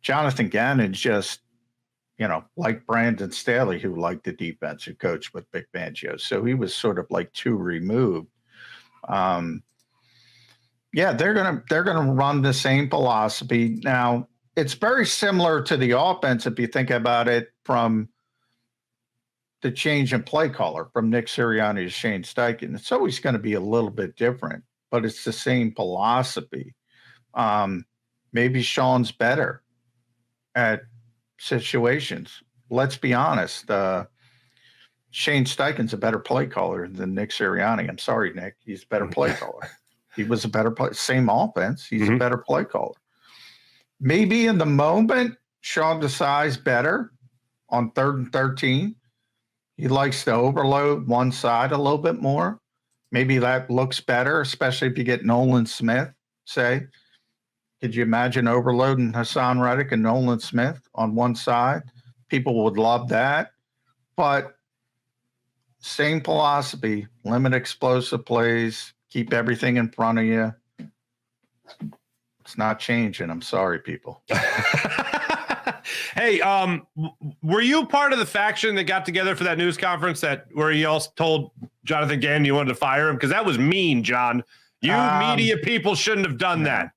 Jonathan Gannon just, like Brandon Staley, who liked the defense, who coached with Vic Fangio. So he was sort of like too removed. They're gonna run the same philosophy. Now, it's very similar to the offense if you think about it from the change in play caller from Nick Sirianni to Shane Steichen. It's always going to be a little bit different, but it's the same philosophy. Maybe Sean's better at situations. Let's be honest. Shane Steichen's a better play caller than Nick Sirianni. I'm sorry, Nick. He's a better play caller. He was a better play. Same offense. He's a better play caller. Maybe in the moment, Sean Desai's better on 3rd and 13. He likes to overload one side a little bit more. Maybe that looks better, especially if you get Nolan Smith, say. Could you imagine overloading Hassan Reddick and Nolan Smith on one side? people would love that, but same philosophy, limit explosive plays, keep everything in front of you. It's not changing. I'm sorry, people. Hey, were you part of the faction that got together for that news conference where you all told Jonathan Gannon you wanted to fire him? Because that was mean, John. You media people shouldn't have done that.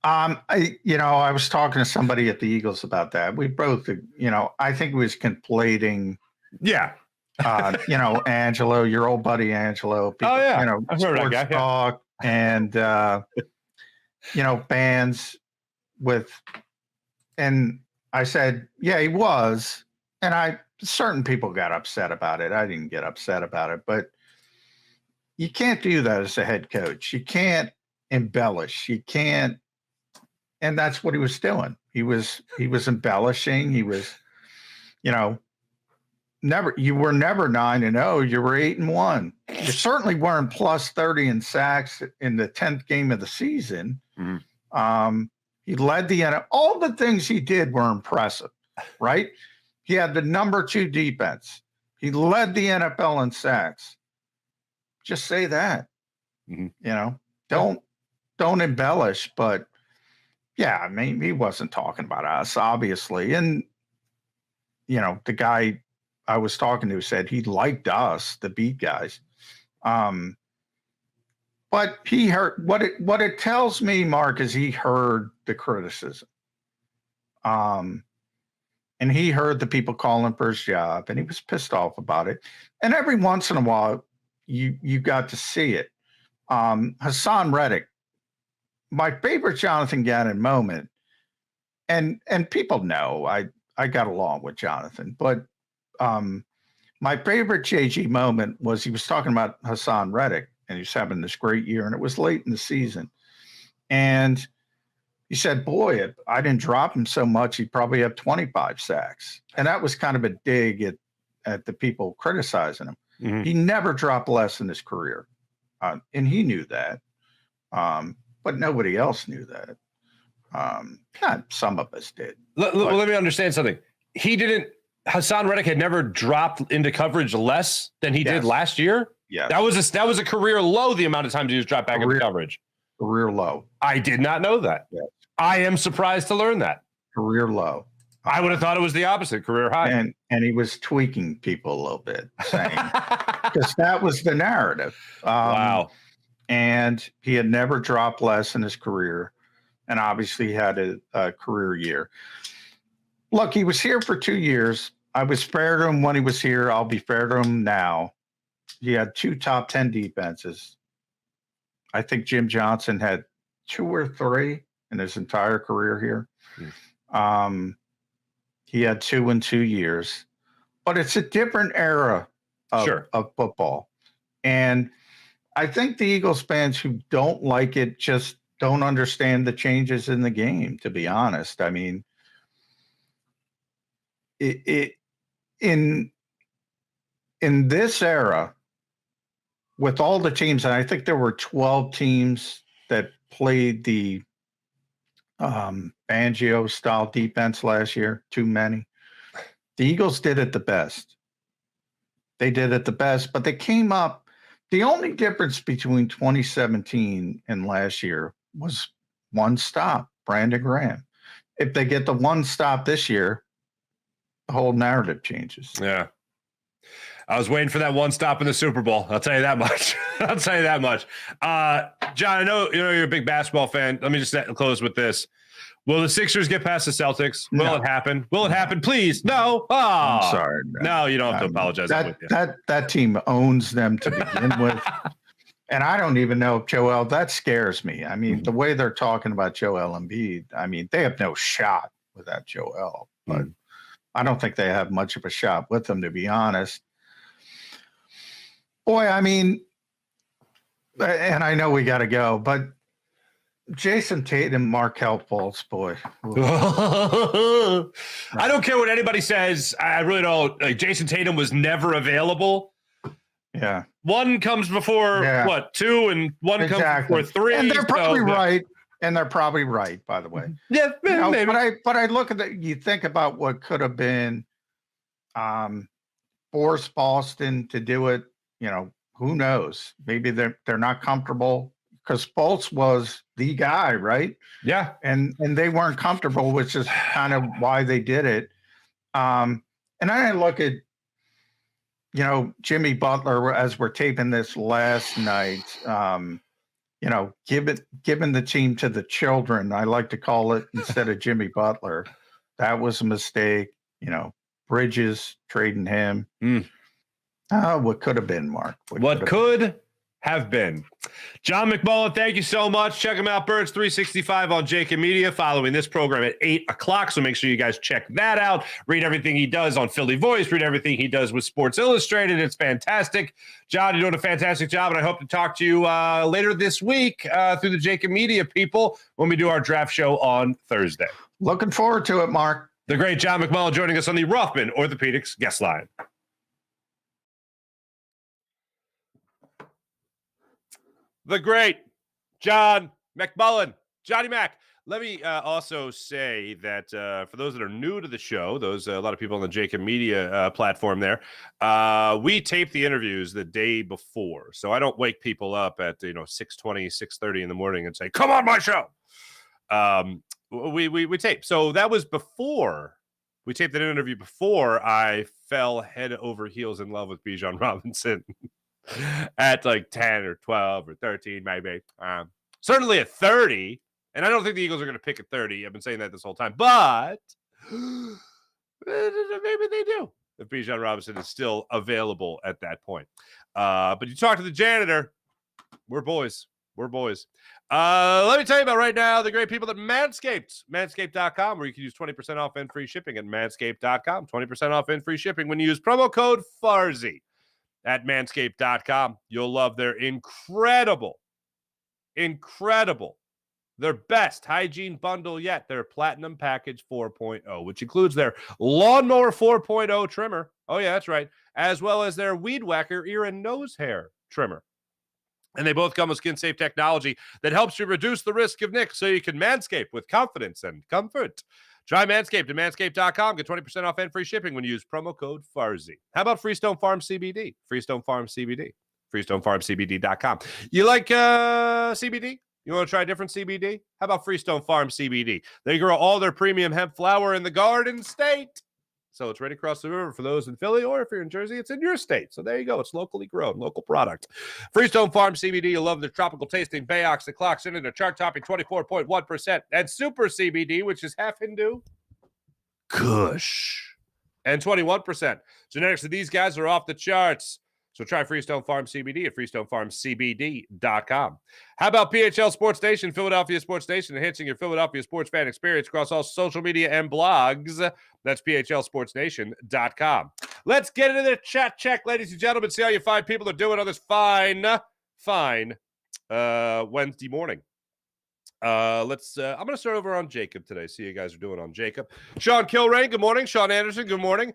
I was talking to somebody at the Eagles about that. We both, I think it was conflating. Yeah. Angelo, your old buddy Angelo. People, oh yeah, I've heard sports that guy. talk and bands with, and I said, yeah, he was, and certain people got upset about it. I didn't get upset about it, but you can't do that as a head coach. You can't embellish. You can't, and that's what he was doing. He was embellishing. He was, you were never 9-0. You were 8-1. You certainly weren't plus 30 in sacks in the 10th game of the season. Mm-hmm. He led the NFL. All the things he did were impressive, right? He had the number 2 defense. He led the NFL in sacks. Just say that. Mm-hmm. Don't embellish, but yeah, I mean, he wasn't talking about us, obviously. And the guy I was talking to said he liked us, the beat guys. But he heard what it tells me, Mark, is he heard the criticism. And he heard the people calling for his job, and he was pissed off about it. And every once in a while, you got to see it. Hassan Reddick, my favorite Jonathan Gannon moment, and people know I got along with Jonathan, but my favorite JG moment was he was talking about Hassan Reddick, and he was having this great year, and it was late in the season. And he said, boy, if I didn't drop him so much, he'd probably have 25 sacks. And that was kind of a dig at the people criticizing him. Mm-hmm. He never dropped less in his career. And he knew that. But nobody else knew that. Some of us did. Let me understand something. Hassan Reddick had never dropped into coverage less than he did last year. Yeah, that was a career low. The amount of times he was dropped back into coverage, career low. I did not know that. Yes. I am surprised to learn that. Career low. I would have thought it was the opposite, career high. And he was tweaking people a little bit, saying because that was the narrative. Wow. And he had never dropped less in his career, and obviously had a career year. Look, he was here for 2 years. I was fair to him when he was here. I'll be fair to him now. He had 2 top 10 defenses. I think Jim Johnson had 2 or 3 in his entire career here. He had 2 in 2 years. But it's a different era of football. And I think the Eagles fans who don't like it just don't understand the changes in the game, to be honest. I mean, in this era, with all the teams, and I think there were 12 teams that played the Fangio style defense last year, too many. The Eagles did it the best. They did it the best, but they came up. The only difference between 2017 and last year was 1 stop, Brandon Graham. If they get the 1 stop this year, the whole narrative changes. Yeah. I was waiting for that 1 stop in the Super Bowl. I'll tell you that much. John, I know you're a big basketball fan. Let me just close with this. Will the Sixers get past the Celtics? Will it happen? Will it happen? Please. No. Oh, I'm sorry. No, you don't have to apologize. That team owns them to begin with. And I don't even know if Joel, that scares me. I mean, the way they're talking about Joel Embiid, I mean, they have no shot without Joel. But I don't think they have much of a shot with them, to be honest. Boy, I mean, and I know we got to go, but Jason Tatum, Markelle Fultz, boy. I don't care what anybody says. I really don't. Like, Jason Tatum was never available. Yeah. 1 comes before, 2, and 1 comes before 3. And they're probably right. And they're probably right, by the way. Yeah, maybe. But I look at you think about what could have been force Boston to do it. Who knows? Maybe they're not comfortable because Fultz was the guy, right? Yeah. And they weren't comfortable, which is kind of why they did it. And I look at Jimmy Butler as we're taping this last night. Giving the team to the children, I like to call it, instead of Jimmy Butler. That was a mistake. Bridges trading him. What could have been, Mark? What could have been. John McMullen, thank you so much. Check him out, Birds 365 on Jacob Media, following this program at 8 o'clock. So make sure you guys check that out. Read everything he does on Philly Voice. Read everything he does with Sports Illustrated. It's fantastic. John, you're doing a fantastic job, and I hope to talk to you later this week through the Jacob Media people when we do our draft show on Thursday. Looking forward to it, Mark. The great John McMullen joining us on the Rothman Orthopedics guest line. The great John McMullen, Johnny Mac. Let me also say that for those that are new to the show, a lot of people on the Jacob Media platform there, we tape the interviews the day before. So I don't wake people up at 6:20, 6:30 in the morning and say, "Come on my show." We tape. So that was before we taped that interview before I fell head over heels in love with Bijan Robinson. At like 10 or 12 or 13, maybe. Certainly at 30. And I don't think the Eagles are going to pick at 30. I've been saying that this whole time. But maybe they do if Bijan Robinson is still available at that point. But you talk to the janitor. We're boys. We're boys. Let me tell you about right now the great people at Manscaped. Manscaped.com, where you can use 20% off and free shipping at Manscaped.com. 20% off and free shipping when you use promo code Farzy. At manscaped.com. You'll love their incredible, their best hygiene bundle yet, their Platinum Package 4.0, which includes their Lawnmower 4.0 trimmer. Oh, yeah, that's right. As well as their Weed Whacker ear and nose hair trimmer. And they both come with skin-safe technology that helps you reduce the risk of nicks so you can manscape with confidence and comfort. Try Manscaped at manscaped.com. Get 20% off and free shipping when you use promo code Farzy. How about Freestone Farm CBD? Freestone Farm CBD. FreestoneFarmCBD.com. You like CBD? You want to try different CBD? How about Freestone Farm CBD? They grow all their premium hemp flower in the Garden State. So it's right across the river for those in Philly, or if you're in Jersey, it's in your state. So there you go. It's locally grown, local product. Freestone Farm CBD, you'll love their tropical tasting Bayox, the clocks in their chart-topping 24.1%, and Super CBD, which is half Hindu, Kush, and 21%. Genetics of these guys are off the charts. So try Freestone Farm CBD at FreestoneFarmCBD.com. How about PHL Sports Station, Philadelphia Sports Station, enhancing your Philadelphia sports fan experience across all social media and blogs? That's PHLSportsNation.com. Let's get into the chat check, ladies and gentlemen. See how you fine people are doing on this fine Wednesday morning. I'm going to start over on Jacob today. See how you guys are doing on Jacob. Sean Kilrain, good morning. Sean Anderson, good morning.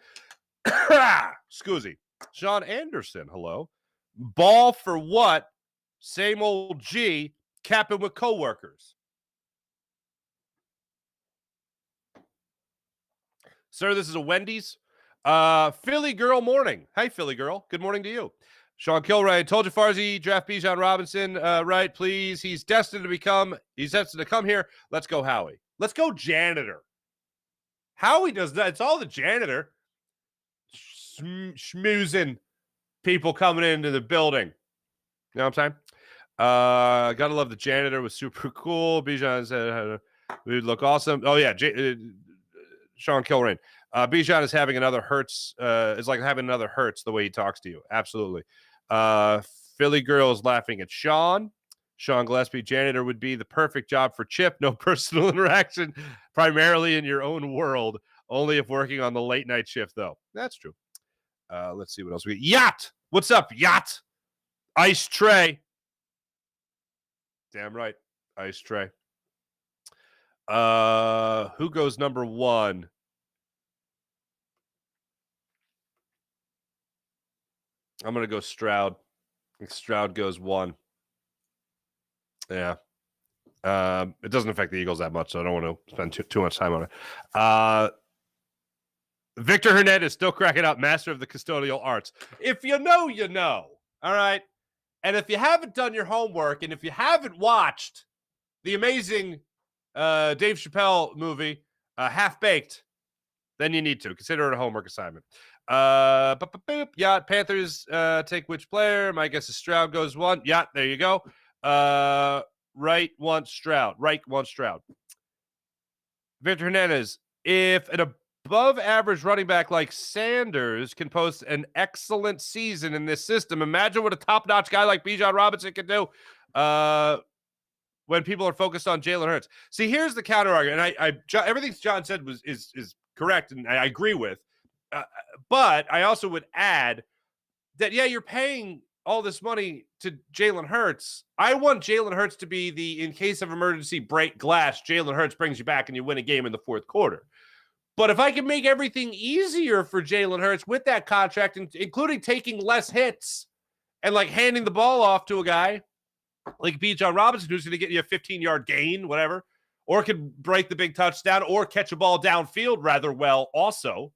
Scoozy. Sean Anderson, hello. Ball for what? Same old G, capping with coworkers. Sir, this is a Wendy's. Philly girl morning. Hi, Philly girl. Good morning to you. Sean Kilray, told you Farzy, draft Bijan Robinson. Right, please. He's destined to come here. Let's go, Howie. Let's go, janitor. Howie does that. It's all the janitor. Schmoozing people coming into the building. You know what I'm saying? Gotta love the janitor. Was super cool. Bijan said we would look awesome. Oh yeah, Sean Kilrain. Bijan is having another Hertz. Is like having another Hertz the way he talks to you. Absolutely. Philly girl is laughing at Sean. Sean Gillespie, janitor would be the perfect job for Chip. No personal interaction, primarily in your own world. Only if working on the late night shift, though. That's true. Let's see what else we got. Yacht. What's up, Yacht? Ice Trae. Damn right. Ice Trae. Who goes number one? I'm going to go Stroud. I think Stroud goes one. Yeah. It doesn't affect the Eagles that much, so I don't want to spend too much time on it. Victor Hernandez still cracking up, master of the custodial arts. If you know, you know. All right. And if you haven't done your homework, and if you haven't watched the amazing Dave Chappelle movie, Half Baked, then you need to consider it a homework assignment. Yeah, Panthers take which player? My guess is Stroud goes one. Yeah, there you go. Wright wants Stroud. Victor Hernandez, if an above average running back like Sanders can post an excellent season in this system, imagine what a top-notch guy like Bijan Robinson can do when people are focused on Jalen Hurts. See, here's the counter argument. And everything John said is correct, and I agree with. But I also would add that, yeah, you're paying all this money to Jalen Hurts. I want Jalen Hurts to be the, in case of emergency, break glass, Jalen Hurts brings you back and you win a game in the fourth quarter. But if I can make everything easier for Jalen Hurts with that contract, including taking less hits and like handing the ball off to a guy like Bijan Robinson, who's going to get you a 15-yard gain, whatever, or can break the big touchdown or catch a ball downfield rather well also,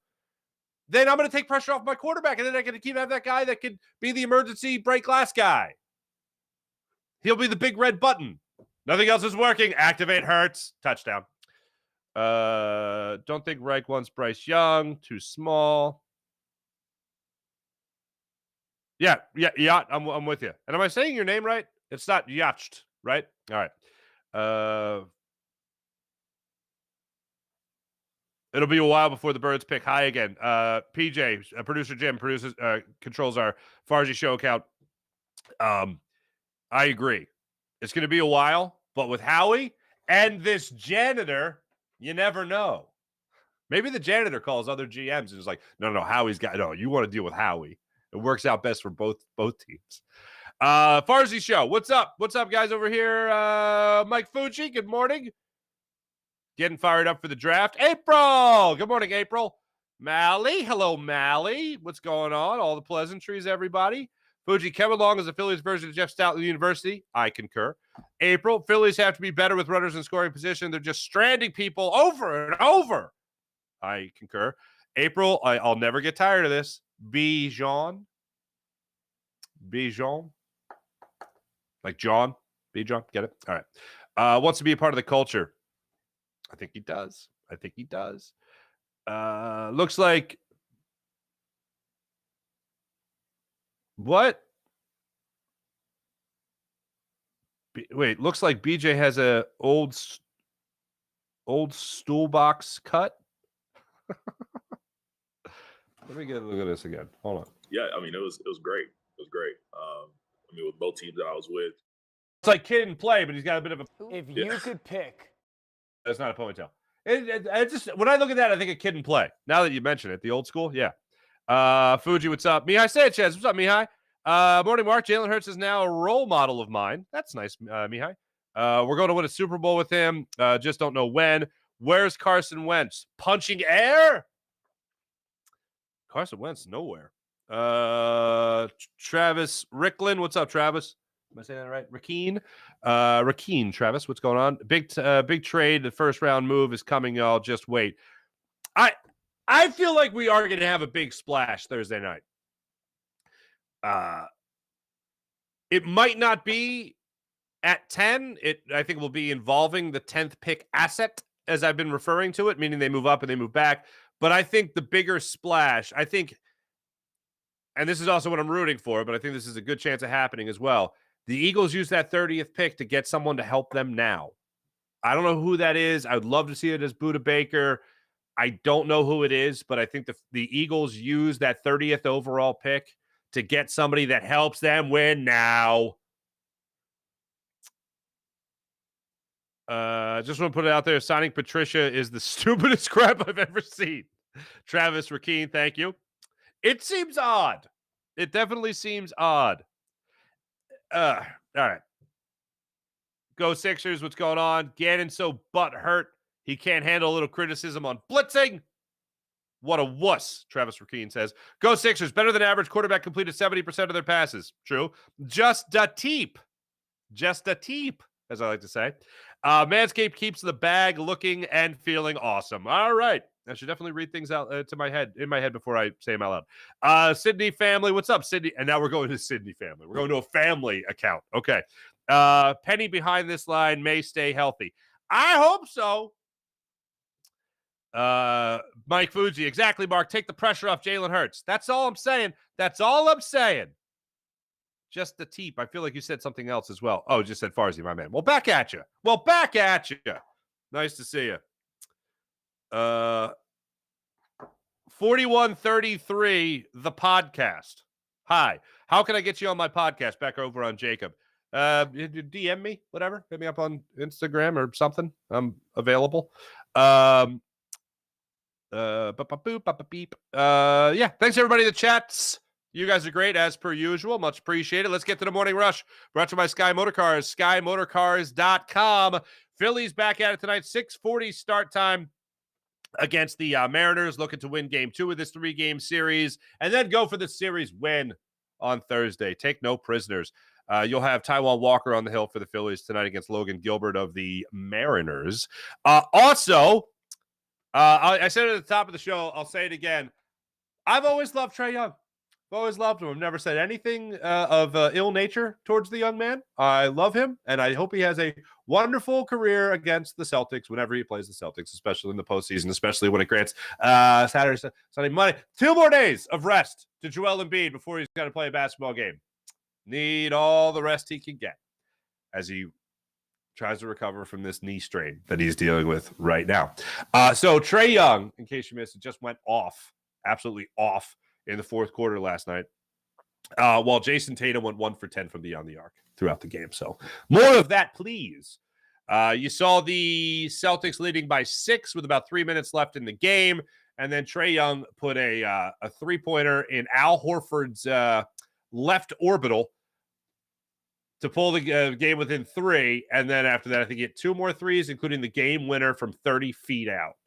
then I'm going to take pressure off my quarterback, and then I can keep having that guy that could be the emergency break glass guy. He'll be the big red button. Nothing else is working. Activate Hurts. Touchdown. Don't think Reich wants Bryce Young. Too small. Yeah. I'm with you. And am I saying your name right? It's not Yacht, right? All right. It'll be a while before the Birds pick high again. PJ, producer Jim, controls our Farzy show account. I agree. It's going to be a while, but with Howie and this janitor, you never know. Maybe the janitor calls other GMs and is like, no, Howie's got, no, you want to deal with Howie. It works out best for both teams. Farzy show. What's up? What's up, guys, over here? Mike Fucci, good morning. Getting fired up for the draft. April! Good morning, April. Mally. Hello, Mally. What's going on? All the pleasantries, everybody. Fuji, Kevin Long is the Phillies version of Jeff Stout University. I concur. April, Phillies have to be better with runners in scoring position. They're just stranding people over and over. I concur. April, I'll never get tired of this. Bijan. Like John. Bijan. Get it? All right. Wants to be a part of the culture. I think he does. Looks like what? Wait, looks like BJ has a old stool box cut. Let me get a look at this again. Hold on. Yeah, I mean it was great. It was great. I mean with both teams that I was with. It's like kid and play, but he's got a bit of a. If you could pick. That's not a ponytail. It just when I look at that, I think of kid and play. Now that you mention it, the old school, yeah. Fuji, what's up? Mihai Sanchez, what's up, Mihai? Morning, Mark. Jalen Hurts is now a role model of mine. That's nice, Mihai. We're going to win a Super Bowl with him. Just don't know when. Where's Carson Wentz? Punching air? Carson Wentz, nowhere. Travis Ricklin, what's up, Travis? Am I saying that right? Rakeen, Travis, what's going on? Big trade. The first round move is coming, y'all. Just wait. I feel like we are going to have a big splash Thursday night. It might not be at 10. I think it will be involving the 10th pick asset, as I've been referring to it, meaning they move up and they move back. But I think the bigger splash, and this is also what I'm rooting for, but I think this is a good chance of happening as well. The Eagles use that 30th pick to get someone to help them now. I don't know who that is. I would love to see it as Budda Baker. I don't know who it is, but I think the Eagles use that 30th overall pick to get somebody that helps them win now. Just want to put it out there. Signing Patricia is the stupidest crap I've ever seen. Travis Rakeen, thank you. It seems odd. It definitely seems odd. All right. Go Sixers. What's going on? Gannon's so butthurt he can't handle a little criticism on blitzing. What a wuss, Travis Rakeen says. Go Sixers. Better than average quarterback completed 70% of their passes. True. Just a teep. as I like to say. Manscaped keeps the bag looking and feeling awesome. All right. I should definitely read things out in my head before I say them out loud. Sydney family, what's up, Sydney? And now we're going to Sydney family. We're going to a family account. Okay. Penny behind this line may stay healthy. I hope so. Mike Fuji, exactly, Mark. Take the pressure off Jalen Hurts. That's all I'm saying. That's all I'm saying. Just the teep. I feel like you said something else as well. Oh, just said Farzy, my man. Well, back at you. Nice to see you. 4133, the podcast. Hi. How can I get you on my podcast? Back over on Jacob. DM me, whatever. Hit me up on Instagram or something. I'm available. Yeah. Thanks everybody in the chats. You guys are great as per usual. Much appreciated. Let's get to the morning rush. Brought to you by Sky Motorcars, skymotorcars.com. Phillies back at it tonight. 6:40 start time against the Mariners, looking to win game 2 of this 3-game series and then go for the series win on Thursday. Take no prisoners. You'll have Taijuan Walker on the hill for the Phillies tonight against Logan Gilbert of the Mariners. Also, I said it at the top of the show. I'll say it again. I've always loved Trae Young. I've always loved him. I've never said anything of ill nature towards the young man. I love him, and I hope he has a wonderful career against the Celtics whenever he plays the Celtics, especially in the postseason, especially when it grants Saturday, Sunday, Monday. 2 more days of rest to Joel Embiid before he's got to play a basketball game. Need all the rest he can get as he tries to recover from this knee strain that he's dealing with right now. So Trae Young, in case you missed it, just went off, absolutely off in the fourth quarter last night, while Jason Tatum went 1 for 10 from beyond the arc throughout the game. So more of that, please. You saw the Celtics leading by 6 with about 3 minutes left in the game, and then Trae Young put a 3-pointer in Al Horford's left orbital to pull the game within 3, and then after that, I think he hit 2 more threes, including the game winner from 30 feet out.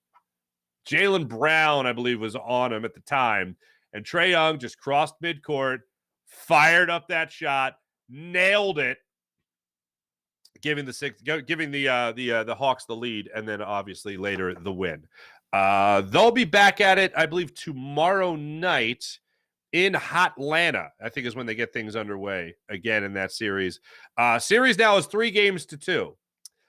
Jaylen Brown, I believe, was on him at the time, and Trae Young just crossed midcourt, fired up that shot, nailed it, giving the Hawks the lead, and then obviously later the win. They'll be back at it, I believe, tomorrow night in Hotlanta, I think is when they get things underway again in that series. Series now is 3-2.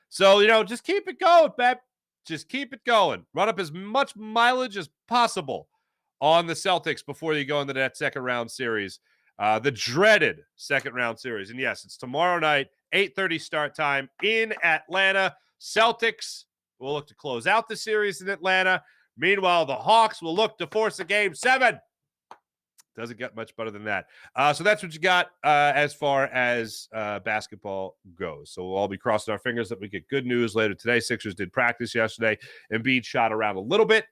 So, just keep it going, Pep. Just keep it going. Run up as much mileage as possible on the Celtics before you go into that second round series. The dreaded second round series. And yes, it's tomorrow night, 8:30 start time in Atlanta. Celtics will look to close out the series in Atlanta. Meanwhile, the Hawks will look to force a game 7. Doesn't get much better than that. So that's what you got as far as basketball goes. So we'll all be crossing our fingers that we get good news later today. Sixers did practice yesterday. Embiid shot around a little bit.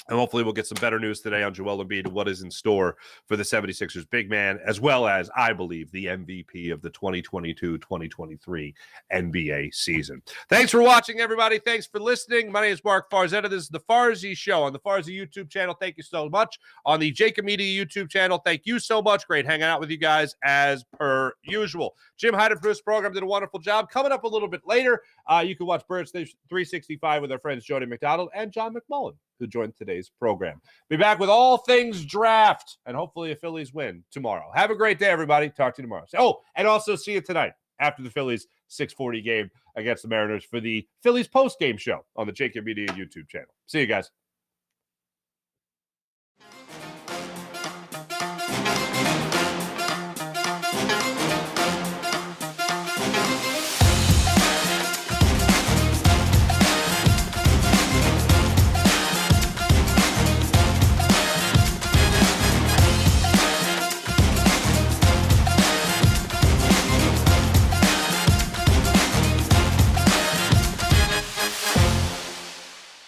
And hopefully we'll get some better news today on Joel Embiid and what is in store for the 76ers big man, as well as, I believe, the MVP of the 2022-2023 NBA season. Thanks for watching, everybody. Thanks for listening. My name is Mark Farzetta. This is the Farzy Show on the Farzy YouTube channel. Thank you so much. On the Jacob Media YouTube channel, thank you so much. Great hanging out with you guys as per usual. Jim Hyden for this program did a wonderful job. Coming up a little bit later, you can watch Birds 365 with our friends Jody McDonald and John McMullen, who joined today's program. Be back with all things draft and hopefully a Phillies win tomorrow. Have a great day, everybody. Talk to you tomorrow. Oh, and also see you tonight after the Phillies 6:40 game against the Mariners for the Phillies post-game show on the Jacob Media YouTube channel. See you guys.